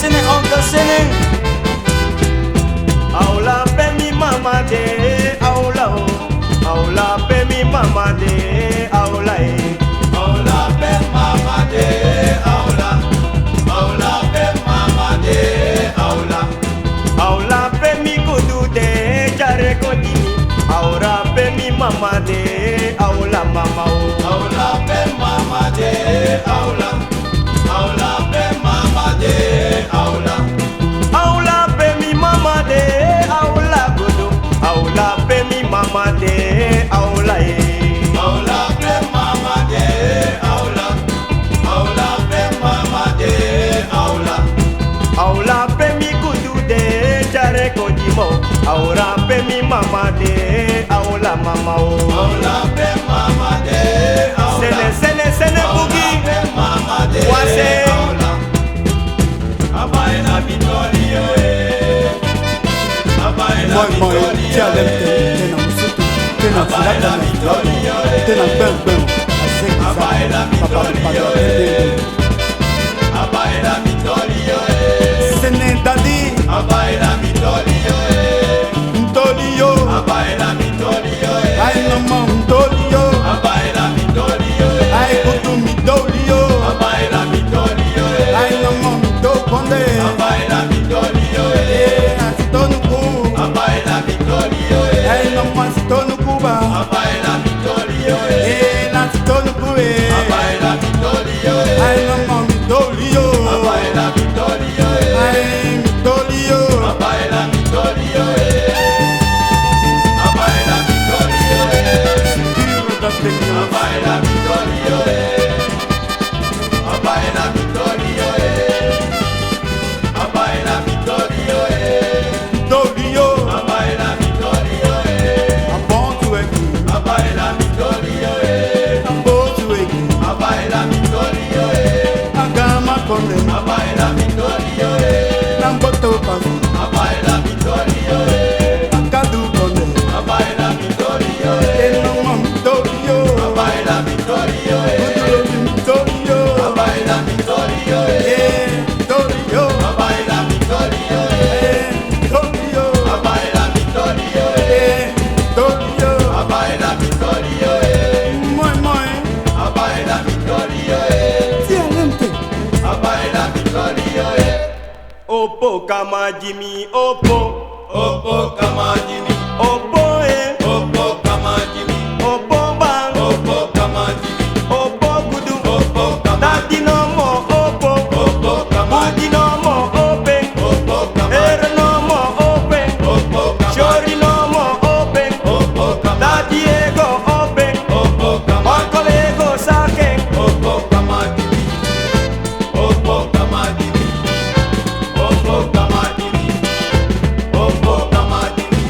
sene onkel sene. Aula pe mi mama de aula o. Aula pe mi mama de aula e. Aula pe mama de aula. Aula pe mama de aula. Aula pe mi kudu de jare kodini. Aura pe mi mama de aula mama o. Aula pe mama de aula. Aula pe mama de aula. Aula pe mi mama de aula kudu. Aula pe mi mama de aula e. Aula pe mama de aula. Aula pe mama de aula. Aula pe mi kudu de jare kodimo. Aura pe mi mama de aula mama o. Aula pe mama de aula. Sene bugi. Pe mama de Wase. aula. Abaila Vitorio Abaila Moi, tia lem Vitorio tena musutu, tena Abaila fulata, Vitorio tena bem. Azek Abaila papa Vitorio Abaila Vitorio Sene dadi, Abaila Vitorio ntolio, Abaila Vitorio ay no mo ntolio, Abaila Vitorio ay kutu mitolio, Abaila Vitorio ay no mo ntokonde, Abaila Vitorio asitonu ku, Abaila Vitorio ay no mo asitonu kuba, Abaila Vitorio asitonu ku, Abaila Vitorio ay no mo mitolio, Abaila Vitorio ay mitolio, Abaila Vitorio Abaila Vitorio puro da tenyo, Abaila Vitorio Abaila Vitorio Abaila Vitorio ntolio, Abaila Vitorio abontu eki, Abaila Vitorio abotu eki, Abaila Vitorio agama konde, Abaila Vitorio namboto pasu, Abaila Vitorio akadu konde, Abaila Vitorio eno mo mitolio, Abaila Vitorio kudu mitolio, Abaila Vitorio mitolio, Abaila Vitorio mitolio, Abaila Vitorio mitolio, Abaila Vitorio moi, Abaila Vitorio tia lente, Abaila Vitorio Opo kama Jimmy opo. Opo kama Jimmy Opo Opo kama Jimmy Opo bang. Opo kama Jimmy Opo kudu. Opo kama Tati no mo opo. Opo kama Bugi no mo open. Opo kama Ere no mo open. Opo kama Shori no mo open. Opo kama Tati ego open. Opo kama Uncle ego sake. Opo kama Jimmy Opo kama Jimmy Opo kama Jimmy Opo kama Jimmy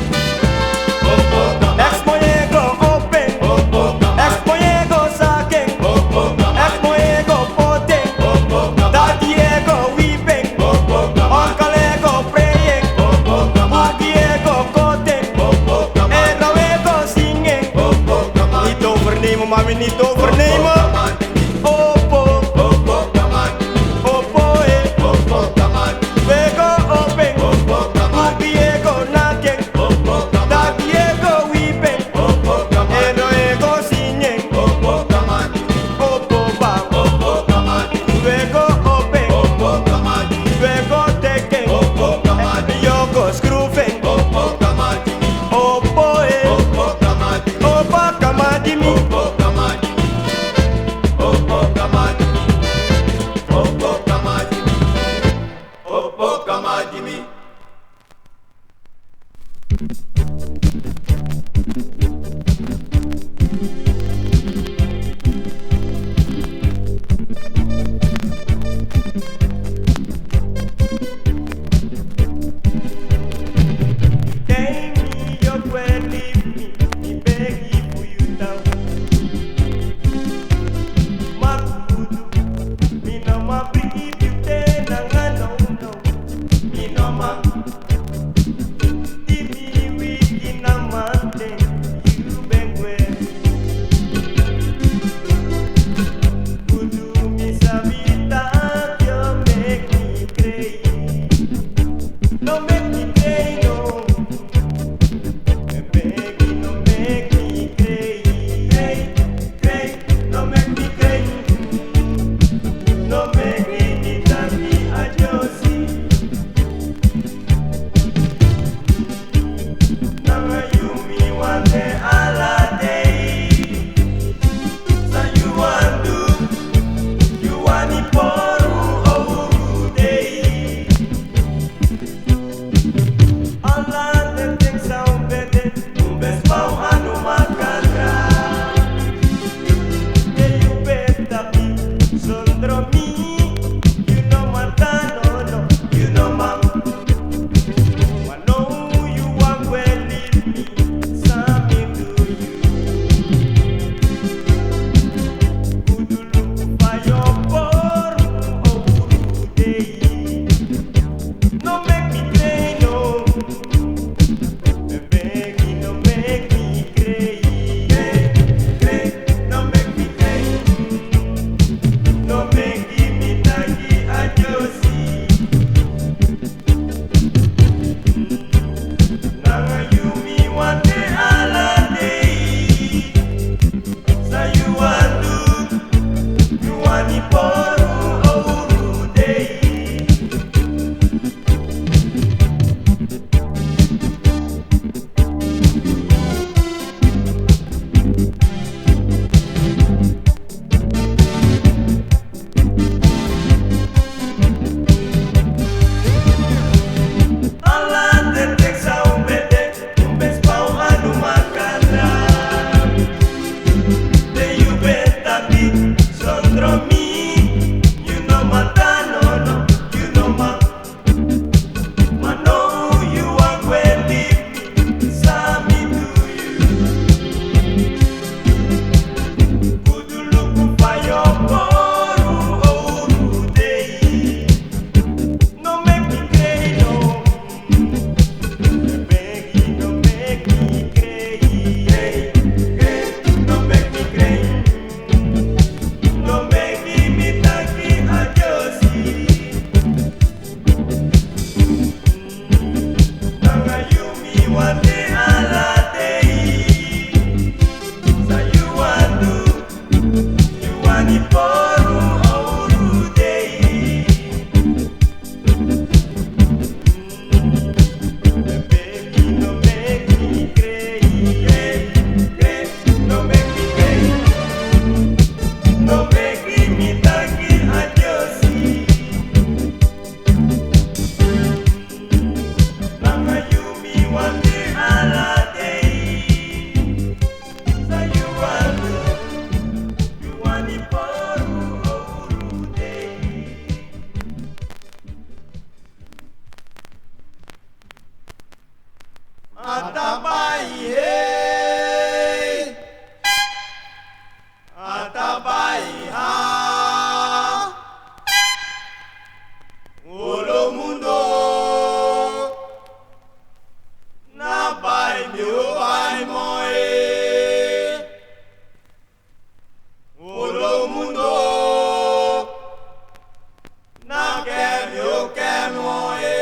Na kem yo kem oe.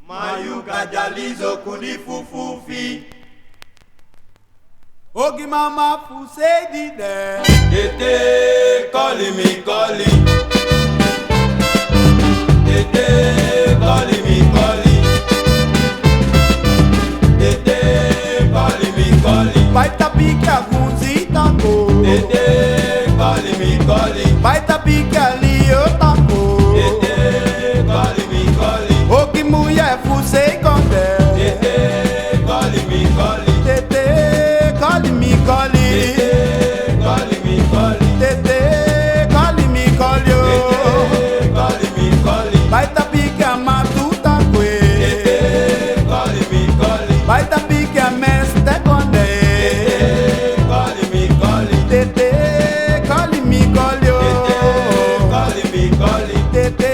Mayuka jalizo kudi fufufi. Ogi mama fuse di de. Tete calling me calling. Tete calling me calling. Tete calling me calling. Baita pika kunzi tango. Tete calling me calling. Baita pika liyo tango. Tete calling me calling. Ogi muye fuse konde. Tete calling me calling. Tete calling me calling. Tete calling me calling. Tete calling me call yo. Tete calling me calling. Baita pika matuta kwe. Tete calling me calling. Baita pika meste konde. Tete calling me calling. Tete calling me call yo. Tete calling me calling. Tete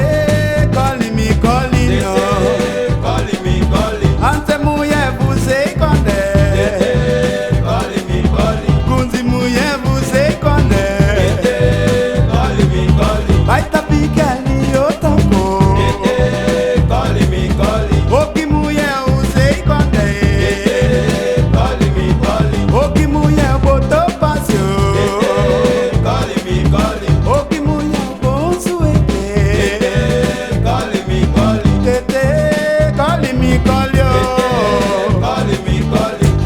calling me calling yo. Tete calling me calling. Ante muye fuse konde. Tete calling me calling. Kunzi muye fuse konde. Tete calling me calling. Baita pika liyo tango. Tete calling me calling. Ogi muye use konde. Tete calling me calling. Ogi muye boto pasyo. Tete calling me calling. Ogi muye bonsuete. Tete calling me calling. Tete calling me call yo. Calling me calling.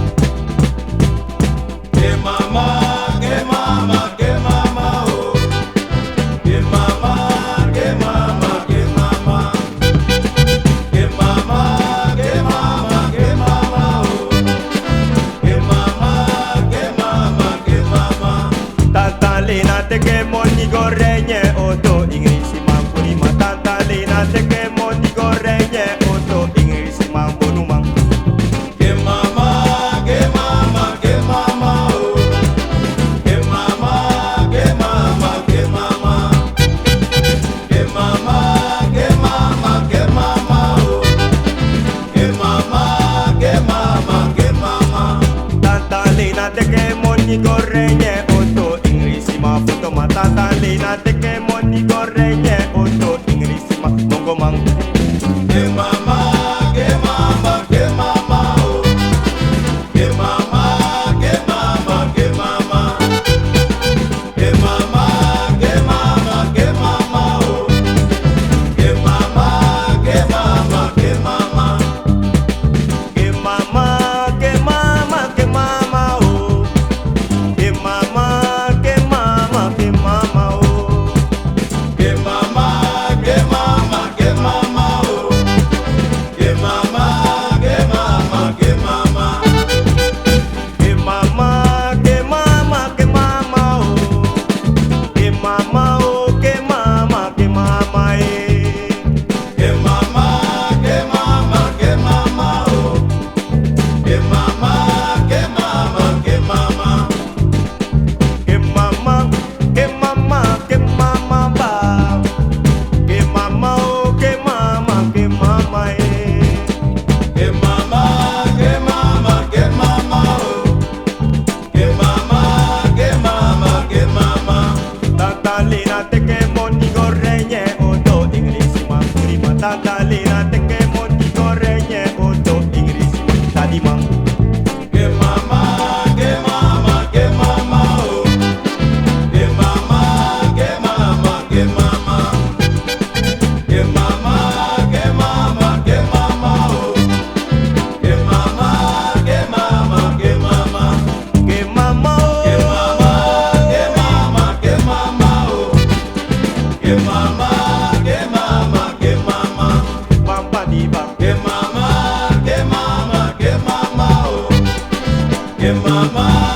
Que mama, que mama, que mama, oh. Que mama, que mama, que mama. Que mama, que mama, que mama, oh. Que mama, que mama, que mama. Tanta lena te que moni gorrenye oto ingrisi mampuni ma tanta lena te que moni gorrenye oto ingrisi mampunu mang. Que mama, que mama, que mama, oh. Que mama, que mama, que mama. Que mama, que mama, que mama, oh. Que mama, que mama, que mama. Tanta lena te que moni gorrenye oto ingrisi ma foto ma tanta lena te que moni gorrenye oto ingrisi ma mongo mang. Que mama, que mama, que mama, oh. Que mama, que mama, que mama. Que mama, que mama, que mama, oh. Que mama, que mama, que mama. Que mama, que mama, que mama, oh. Que mama, que mama, que mama, oh. Que mama, que mama, que mama, oh. Que mama, que mama, que mama. Que mama, que mama, que mama, oh. Que mama, oh, que mama, eh. Que mama, que mama, que mama, oh. Que mama, que mama, que mama. Que mama, que mama, que mama, ba. Que mama, oh, que mama, eh. Que mama, que mama, que mama, oh. Que mama, que mama, que mama. Tanta lena te que moni gorrenye oto ingrisi ma prima tanta lena te que moni gorrenye oto ingrisi ma tadi mang. Que mama, que mama, que mama, oh. Que mama, que mama, que mama. Que mama, que mama, que mama, oh. Que mama, que mama, que mama. Que mama, Que oh. mama, que mama, que mama, oh. Que mama, que mama, que mama. Pampa diva. Que mama, que mama, que mama, oh. Que mama.